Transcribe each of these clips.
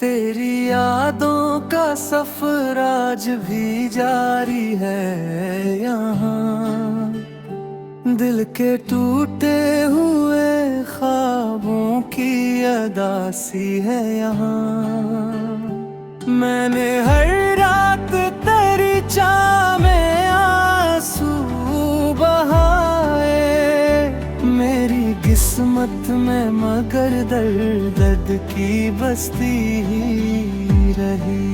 तेरी यादों का सफर आज भी जारी है यहाँ। दिल के टूटे हुए ख्वाबों की अदासी है यहाँ। मैंने हर रात तेरी चाह में आंसू बहाए, मेरी किस्मत में मगर दर्द दर्द की बस्ती ही रही।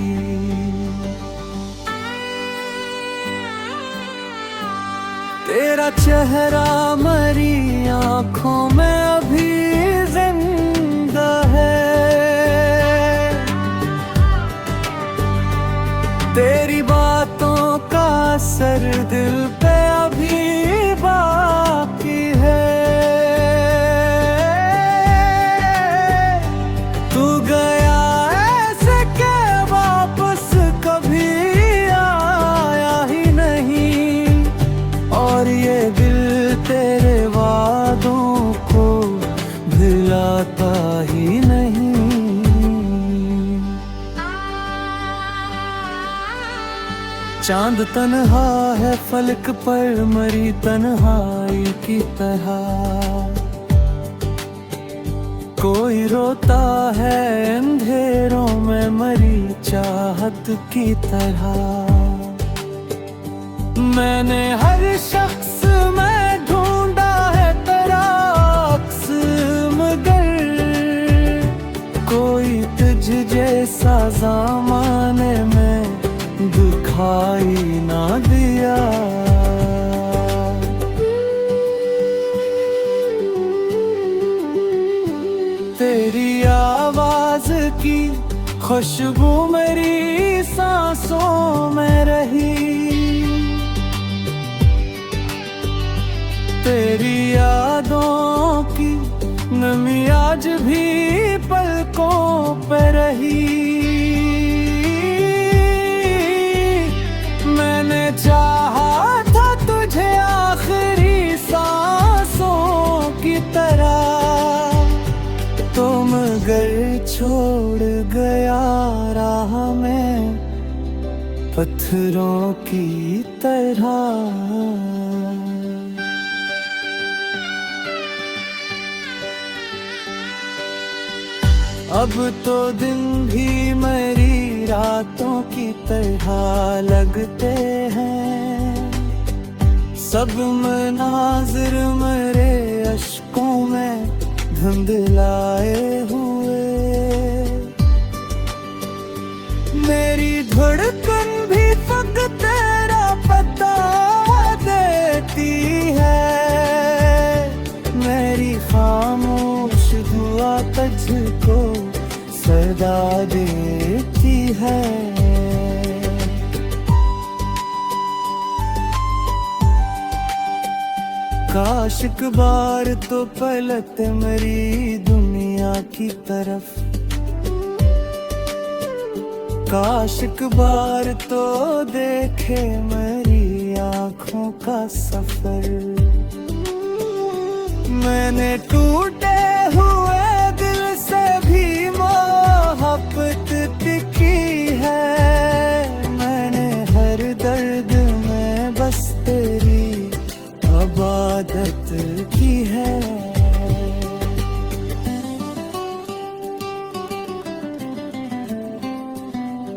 तेरा चेहरा मरी आंखों में अभी जिंदा है, तेरी बातों का असर दिल पे अभी बाकी है। तू गया ऐसे के वापस कभी आया ही नहीं, और ये दिल तेरे वादों को भुलाता ही नहीं। चांद तन्हा है फलक पर मरी तन्हाई की तरह, कोई रोता है अंधेरों में मरी चाहत की तरह। मैंने हर शख्स में ढूंढा है तेरा अक्स, मगर कोई तुझ जैसा ज़माने में दिखाई ना दिया। तेरी आवाज की खुशबू मेरी सांसों में रही, तेरी यादों की नमी आज भी पलकों पे रही। मैंने चाहा था तुझे आखिरी सांसों की तरह, तो मगर छोड़ गया राह में पत्थरों की तरह। अब तो दिन भी मेरी रातों की तरह लगते हैं, सब मनाजिर मेरे अश्कों में धुंधलाए हुए। मेरी धड़कन भी फकत तेरा पता देती है, मेरी खामोश दुआ तुझको सदा देती है। काश एक बार तो पलट मेरी दुनिया की तरफ, काश एक बार तो देखे मेरी आँखों का सफर। मैंने टूटे हुए दिल से भी मोहब्बत की है, मैंने हर दर्द में बस तेरी इबादत की है।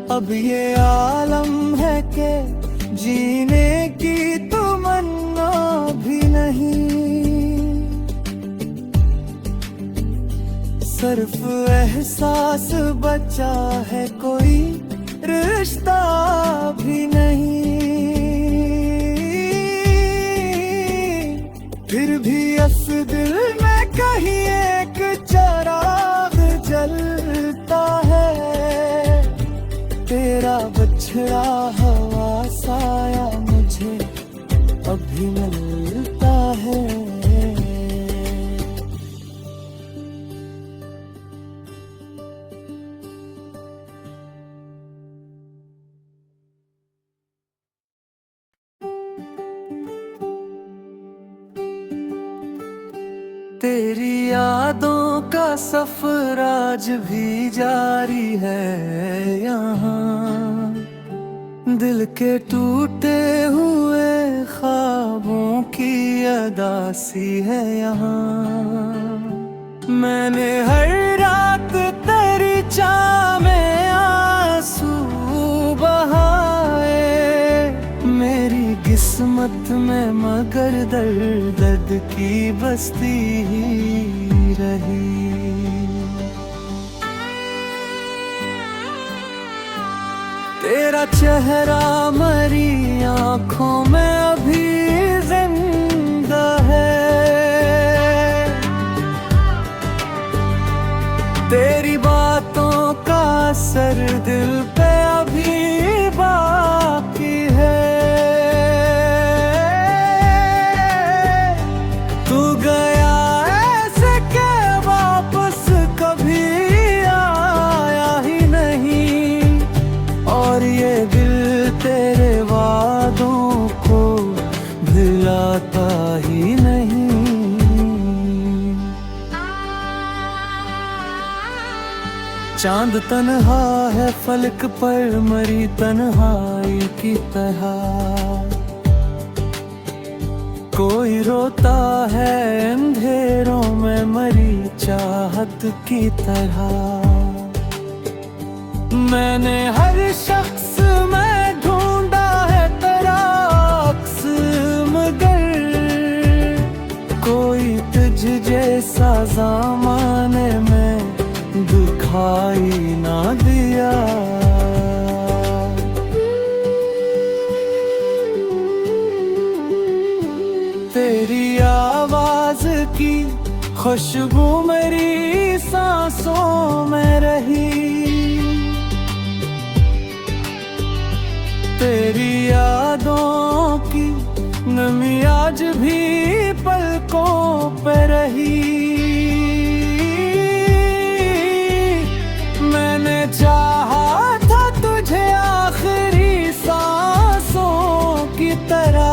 अब ये आलम है कि जीने की तमन्ना भी नहीं, सिर्फ एहसास बचा है, कोई रिश्ता भी नहीं। फिर भी इस दिल में कहीं एक चिराग जलता है, तेरा बछड़ा हवा साया मुझे अभी मिलता है। तेरी यादों का सफर आज भी जारी है यहाँ। दिल के टूटे हुए ख्वाबों की अदासी है यहाँ। मैंने हर रात तेरी चाह में आंसू बहाए, मेरी किस्मत में मगर दर्द दर्द की बस्ती ही रही। तेरा चेहरा मरी आंखों में अभी जिंदा है, तेरी बातों का असर दिल पे अभी बाकी है। तू गया ऐसे के वापस कभी आया ही नहीं, और ये दिल तेरे वादों को भुलाता ही नहीं। चांद तन्हा है फलक पर मरी तन्हाई की तरह, कोई रोता है अंधेरों में मरी चाहत की तरह। मैंने हर शख्स में ढूंढा है तेरा अक्स, मगर कोई तुझ जैसा ज़माने में दिखाई ना दिया। तेरी आवाज की खुशबू मेरी सांसों में रही, तेरी यादों की नमी आज भी पलकों पे रही। मैंने चाहा था तुझे आखिरी सांसों की तरह,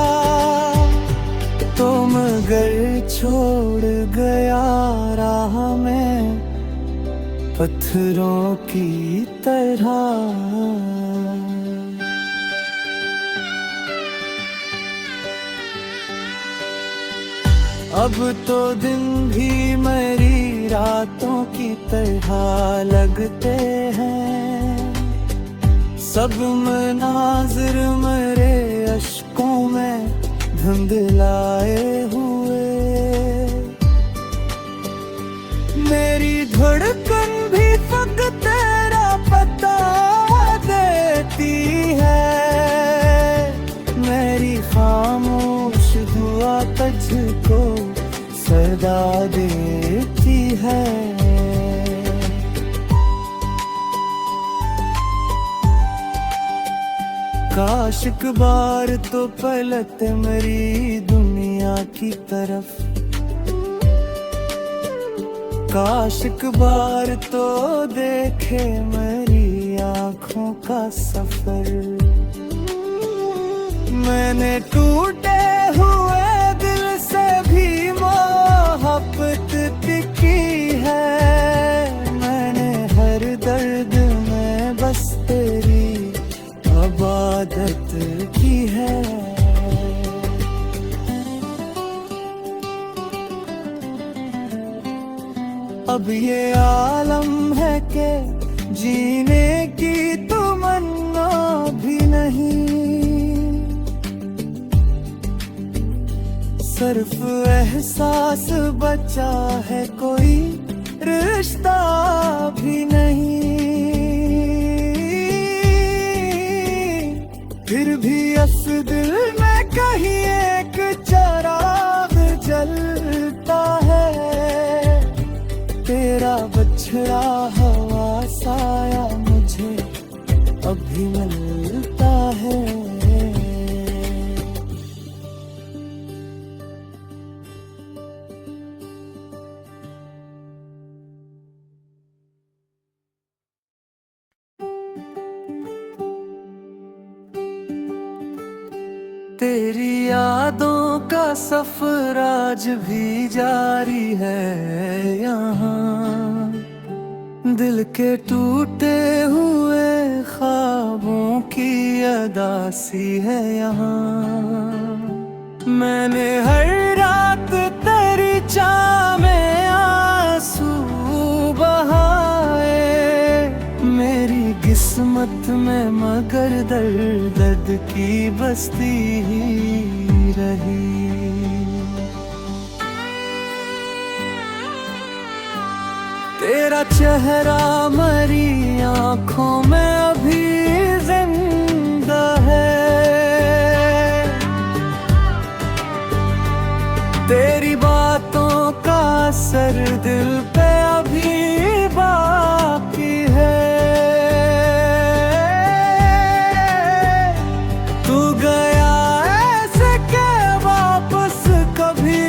तो मगर छोड़ गया राह में पत्थरों की तरह। अब तो दिन भी मेरी रातों की तरह लगते हैं, सब मनाजिर मेरे अश्कों में धुंधलाए हुए। मेरी धड़कन भी फक तेरा पता देती है, मेरी खामोश दुआ तुझको सदा देती है। काश एक बार तो पलट मेरी दुनिया की तरफ, काश एक बार तो देखे मेरी आँखों का सफर। मैंने टूटे हुए दिल से भी मोहब्बत की है, मैंने हर दर्द में बस तेरी इबादत की है। अब ये आलम है कि जीने की तमन्ना भी नहीं, सिर्फ एहसास बचा है, कोई रिश्ता भी नहीं। फिर भी इस दिल में कहीं एक चिराग जलता है, तेरा बछड़ा हवा साया मुझे अभी मिलता है। तेरी यादों का सफर आज भी जारी है यहाँ। दिल के टूटे हुए ख्वाबों की अदासी है यहाँ। मैंने हर रात तेरी चाह में आंसू बहाए, मेरी किस्मत में मगर दर्द की बस्ती ही रही। तेरा चेहरा मरी आंखों में अभी जिंदा है, तेरी बातों का असर दिल पे अभी बाकी है। तू गया ऐसे के वापस कभी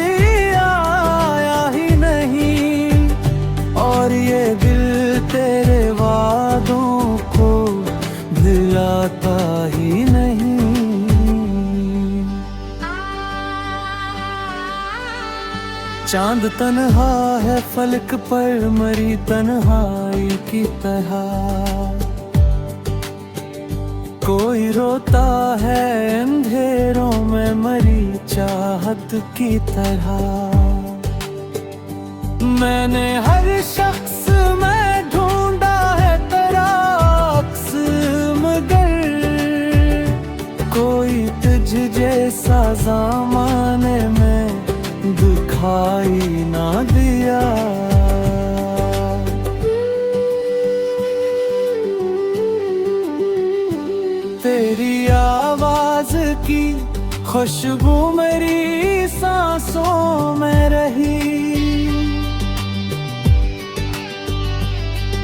आया ही नहीं, और ये दिल तेरे वादों को भुलाता ही नहीं। चांद तन्हा है फलक पर मरी तन्हाई की तरह, कोई रोता है अंधेरों में मरी चाहत की तरह। मैंने हर शख्स में ढूंढा है तेरा अक्स, मगर कोई तुझ जैसा ज़माने में दिखाई ना दिया। तेरी आवाज की खुशबू मेरी सांसों में रही,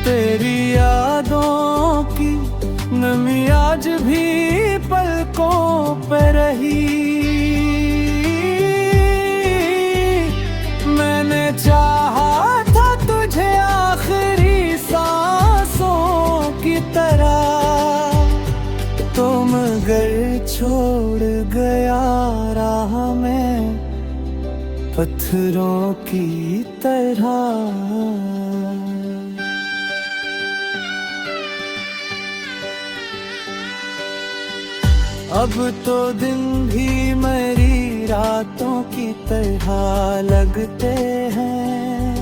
तेरी यादों की नमी आज भी पलकों पे रही। मैंने चाहा था तुझे आखिरी सांसों की तरह, तो मगर छोड़ गया राह में पत्थरों की तरह। अब तो दिन भी मेरी रातों की तरह लगते हैं,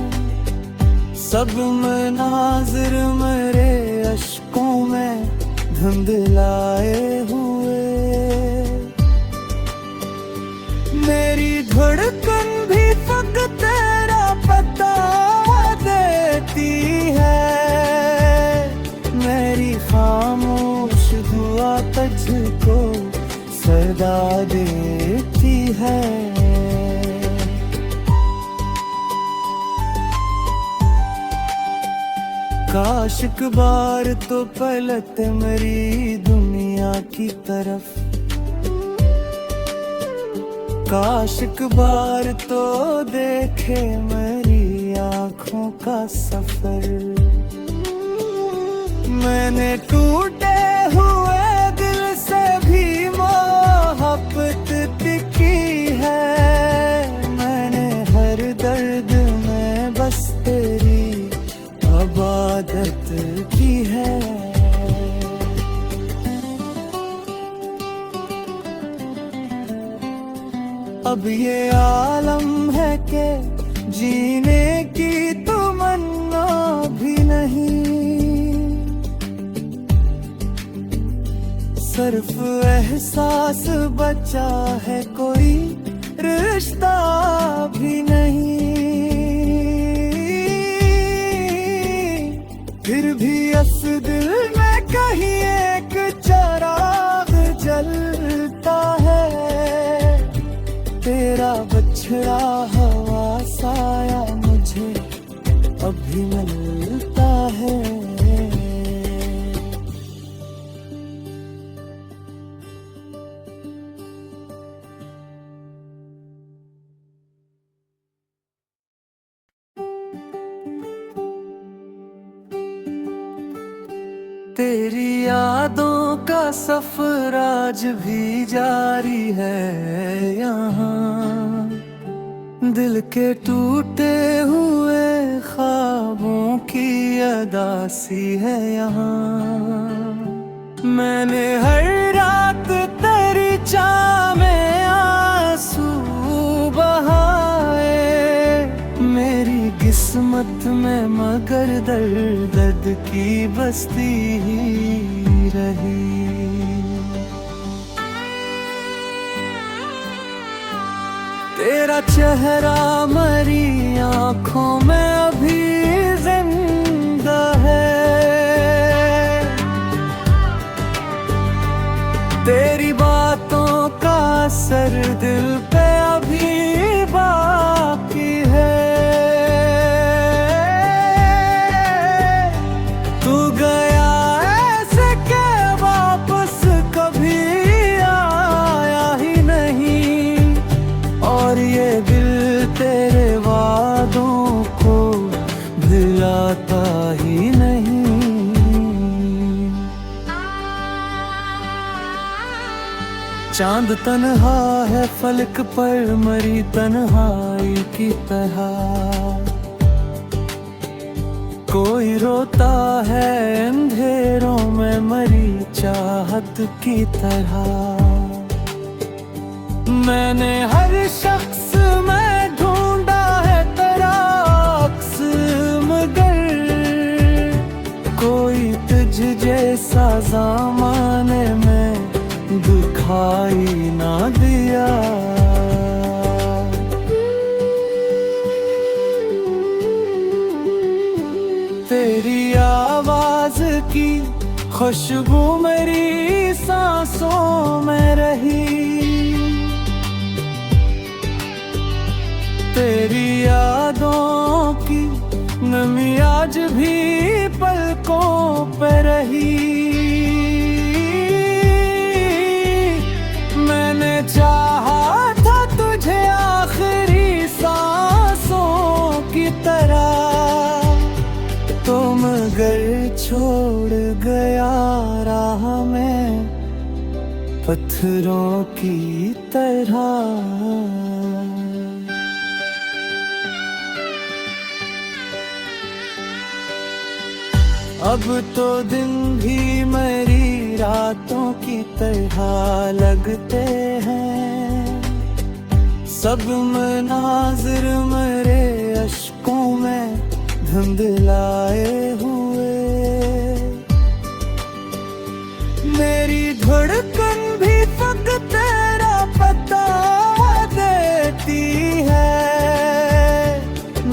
सब मनाजिर मेरे अश्कों में धुंधलाए हुए। मेरी धड़कन भी फक तेरा पता देती है, मेरी खामोश दुआ तुझको सदा देती है। काश एक बार तो पलट मेरी दुनिया की तरफ, काश एक बार तो देखे मेरी आँखों का सफर। मैंने टूटे हुए दिल से भी मोहब्बत की है, मैंने हर दर्द में बस तेरी इबादत की है। अब ये आलम है कि जीने की तमन्ना भी नहीं, सिर्फ एहसास बचा है, कोई रिश्ता भी नहीं। फिर भी इस दिल में कहीं एक चिराग जलता है, तेरा बछड़ा हवा साया मुझे अभी मिलता है। तेरी यादों का सफर आज भी जारी है यहाँ, दिल के टूटे हुए ख्वाबों की अदा सी है यहाँ। मैंने हर रात तेरी चाह में आंसू बहाए, मेरी किस्मत में मगर दर्द दर्द की बस्ती ही रही। तेरा चेहरा मरी आंखों में अभी जिंदा है, तेरी बातों का असर दिल पे अभी बाकी है। तू गया ऐसे के वापस कभी आया ही नहीं, और ये दिल तेरे वादों को भुलाता ही नहीं। चांद तन्हा है फलक पर मरी तन्हाई की तरह, कोई रोता है अंधेरों में मरी चाहत की तरह। मैंने हर शख्स में ढूंढा है तेरा अक्स, मगर कोई तुझ जैसा ज़माने में दिखाई ना दिया। तेरी आवाज की खुशबू मेरी सांसों में रही, तेरी यादों की नमी आज भी पलकों पे रही। मैंने चाहा था तुझे आखिरी सांसों की तरह, तो मगर छोड़ गया राह में पत्थरों की तरह। अब तो दिन भी मेरी रातों की तरह लगते हैं, सब मनाजिर मेरे अश्कों में धुंधलाए हुए। मेरी धड़कन भी फक तेरा पता देती है,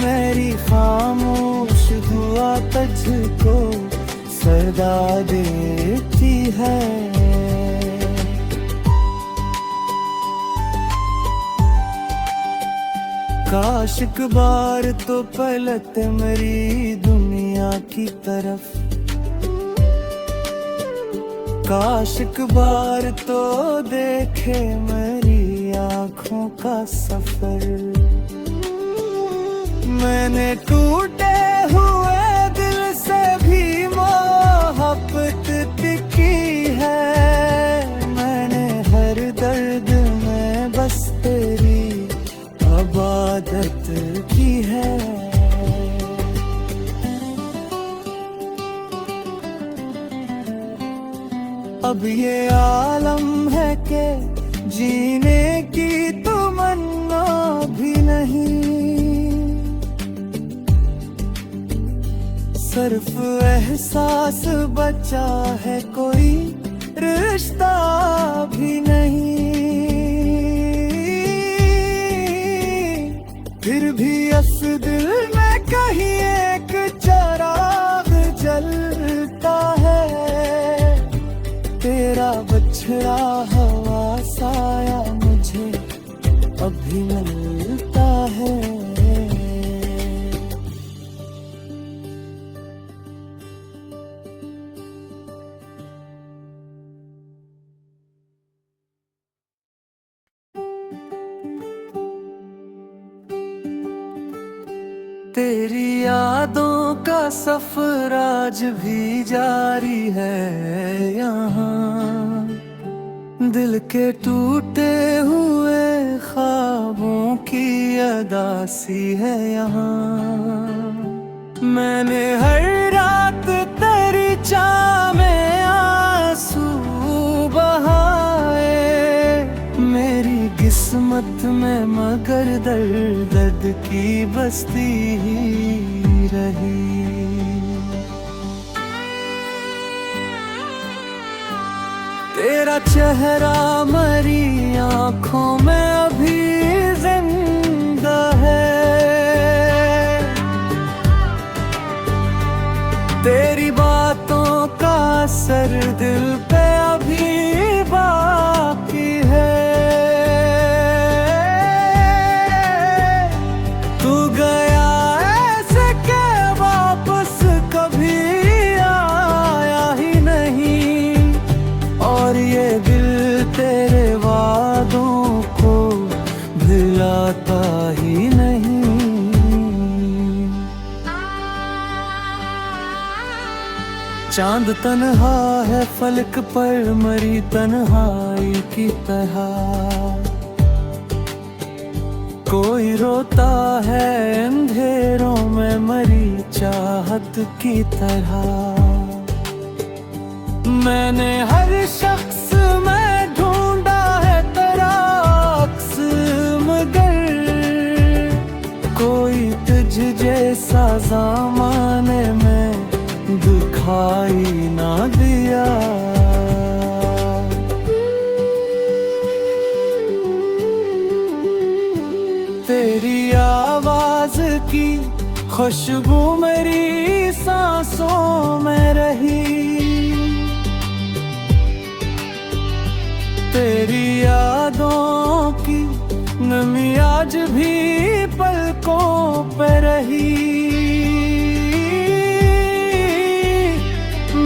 मेरी खामोश दुआ तुझको सदा देती है। काश एक बार तो पलट मेरी दुनिया की तरफ, काश एक बार तो देखे मेरी आँखों का सफर। मैंने टूटे हुए दिल से भी मोहब्बत की है, मैंने हर दर्द में बस तेरी इबादत की है। अब ये आलम है कि जीने की तमन्ना भी नहीं, सिर्फ एहसास बचा है, कोई रिश्ता भी नहीं। फिर भी इस दिल में कहीं एक चिराग जलता है, तेरा बछड़ा हवा साया मुझे अभी मिलता है। तेरी यादों का सफर आज भी जारी है यहाँ, दिल के टूटे हुए ख्वाबों की अदासी है यहाँ। मैंने हर रात किस्मत में मगर दर्द दर्द की बस्ती ही रही। तेरा चेहरा मरी आंखों में अभी जिंदा है, तेरी बातों का असर दिल पे अभी बाकी है। तू गया ऐसे के वापस कभी आया ही नहीं, और ये दिल तेरे वादों को भुलाता ही नहीं। चांद तन्हा है फलक पर मरी तन्हाई की तरह, कोई रोता है अंधेरों में मरी चाहत की तरह। मैंने हर शख्स में ढूंढा है तेरा अक्स, मगर कोई तुझ जैसा ज़माने में दिखाई ना दिया। तेरी आवाज की खुशबू मेरी सांसों में रही, तेरी यादों की नमी आज भी पलकों पे रही।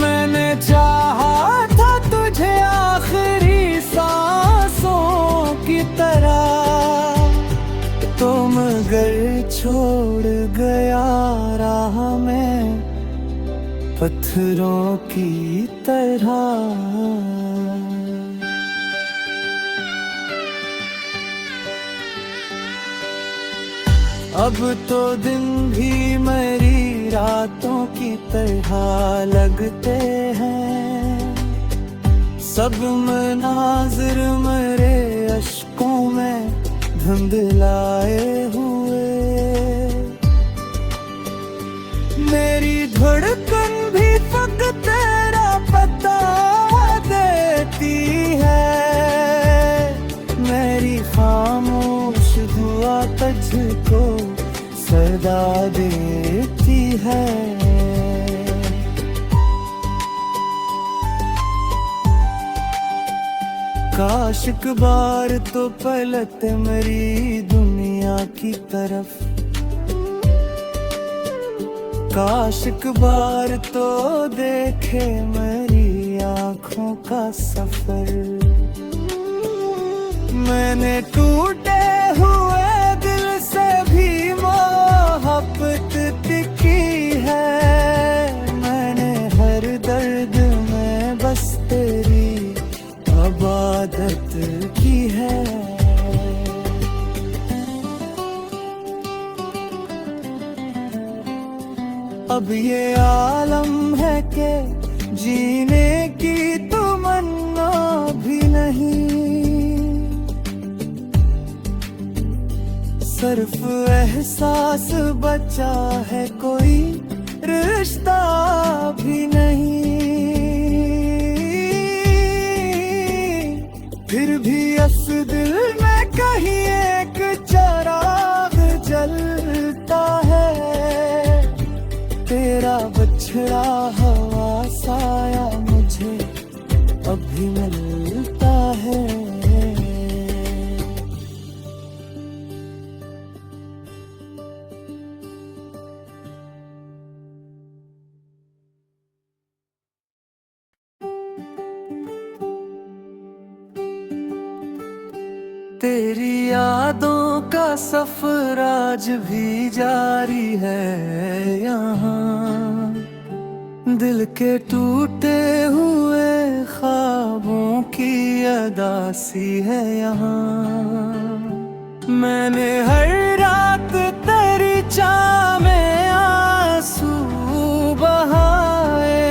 मैंने चाहा था तुझे आखिरी सांसों की तरह, तो मगर छोड़ गया राह में पत्थरों की तरह। अब तो दिन भी मेरी रातों की तरह लगते हैं, सब मनाजिर मेरे अश्कों में धुंधलाए हुए। मेरी धड़कन भी फक तेरा पता देती है, मेरी खामोश दुआ तुझको सदा देती है। काश एक बार तो पलट मेरी दुनिया की तरफ, काश एक बार तो देखे मेरी आँखों का सफर। मैंने टूटे हुए दिल से भी मोहब्बत की है, मैंने हर दर्द में बस तेरी इबादत की है। अब ये आलम है कि जीने की तमन्ना भी नहीं, सिर्फ एहसास बचा है, कोई रिश्ता भी नहीं। फिर भी इस दिल में कहीं एक चिराग जलता है, तेरा बछड़ा हवा साया मुझे अभी मिलता है। तेरी यादों का सफर आज भी जारी है यहाँ, दिल के टूटे हुए ख्वाबों की अदासी है यहाँ। मैंने हर रात तेरी चाह में आंसू बहाए,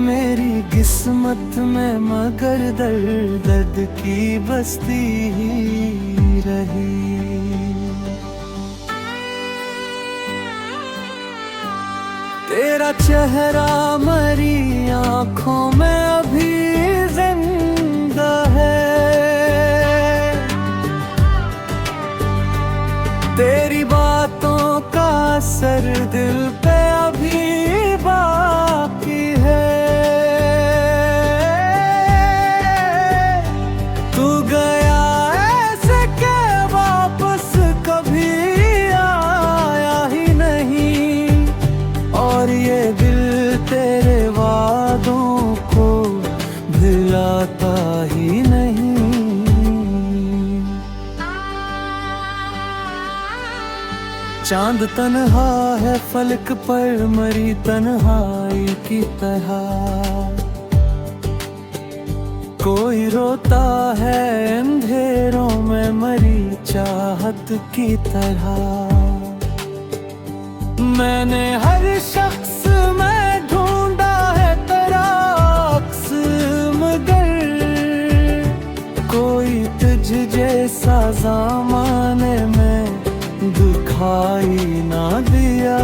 मेरी किस्मत किस्मत में मगर दर्द दर्द की बस्ती ही रही। तेरा चेहरा मरी आंखों में अभी जिंदा है, तेरी बातों का असर दिल पे अभी बाकी है। तू गया ऐसे के वापस कभी आया ही नहीं, और ये दिल तेरे वादों को भुलाता ही नहीं। चांद तन्हा है फलक पर मरी तन्हाई की तरह, कोई रोता है अंधेरों में मरी चाहत की तरह। मैंने हर शख्स में ढूंढा है तेरा अक्स, मगर कोई तुझ जैसा ज़माने में दिखाई ना दिया।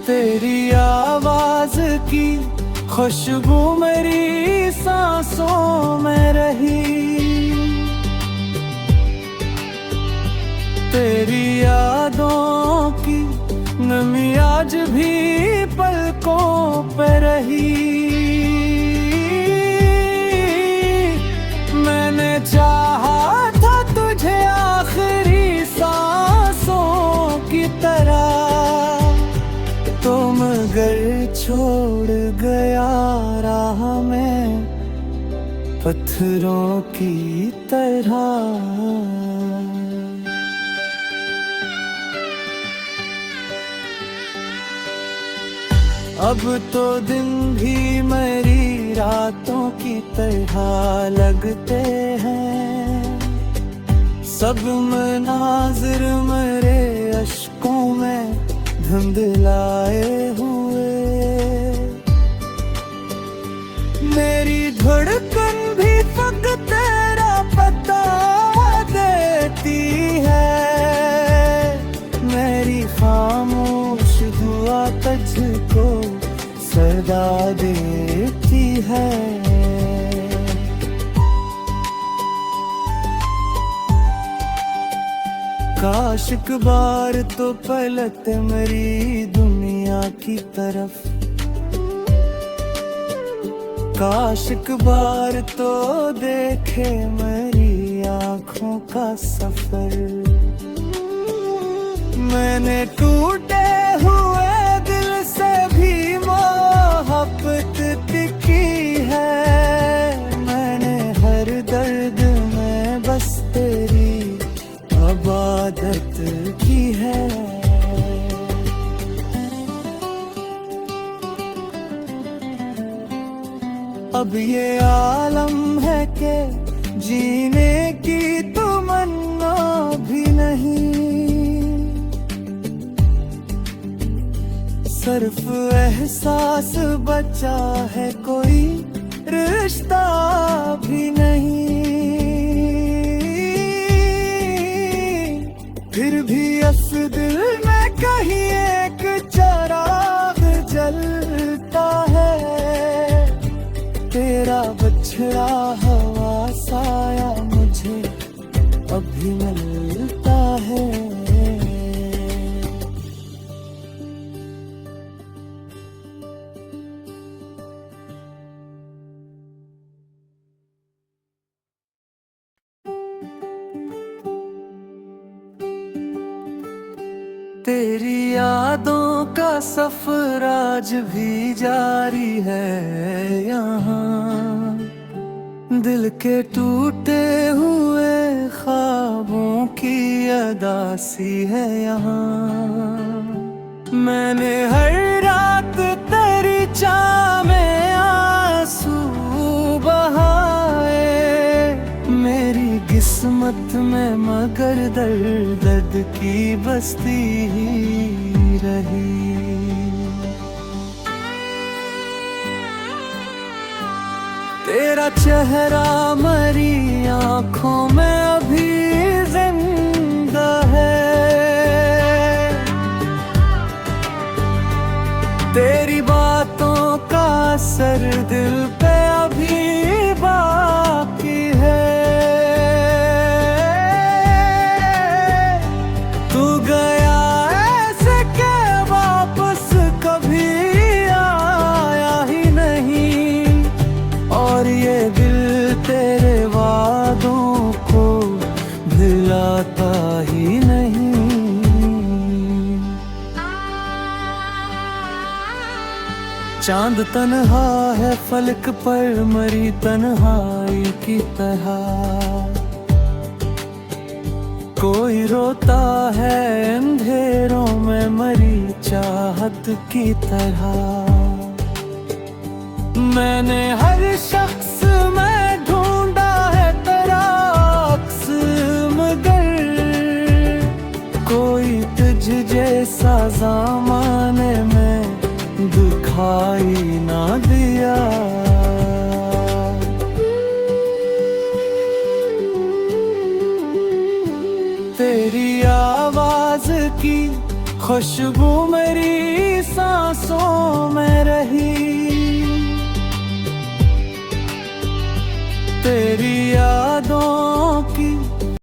तेरी आवाज की खुशबू मेरी सांसों में रही, तेरी यादों की नमी आज भी पलकों पे रही। मैंने चाहा था तुझे आखिरी सांसों की तरह, तो मगर छोड़ गया राह में पत्थरों की तरह। अब तो दिन भी मेरी रातों की तरह लगते हैं, सब मनाजिर मेरे अश्कों में धुंधलाए हुए। मेरी धड़कन भी फकत तेरा पता देती है, मेरी खामोश दुआ तुझको सदा देती है। काश एक बार तो पलट मेरी दुनिया की तरफ, काश एक बार तो देखे मेरी आँखों का सफर। मैंने टूटे हुए दिल से भी मोहब्बत की है, मैंने हर दर्द में बस तेरी इबादत की है। अब ये आलम है कि जीने की तमन्ना भी नहीं, सिर्फ एहसास बचा है, कोई रिश्ता भी नहीं। फिर भी इस दिल में कहीं एक चिराग जलता है, तेरा बछड़ा हवा साया मुझे अभी मिलता है। तेरी यादों का सफर आज भी जारी है यहाँ, दिल के टूटे हुए ख्वाबों की अदासी है यहाँ। मैंने हर रात तेरी चाह में आंसू बहाए, मेरी किस्मत में मगर दर्द दर्द की बस्ती ही रही। तेरा चेहरा मरी आंखों में अभी जिंदा है, तेरी बातों का असर दिल पे अभी बाकी है। तू गया ऐसे के वापस कभी आया ही नहीं, और ये दिल तेरे वादों को भुलाता ही नहीं। चांद तन्हा है फलक पर मरी तन्हाई की तरह, कोई रोता है अंधेरों में मरी चाहत की तरह। मैंने हर शख्स में ढूंढा है तेरा अक्स, मगर कोई तुझ जैसा ज़माने में दिखाई ना दिया। तेरी आवाज की खुशबू मेरी सांसों में रही, तेरी यादों की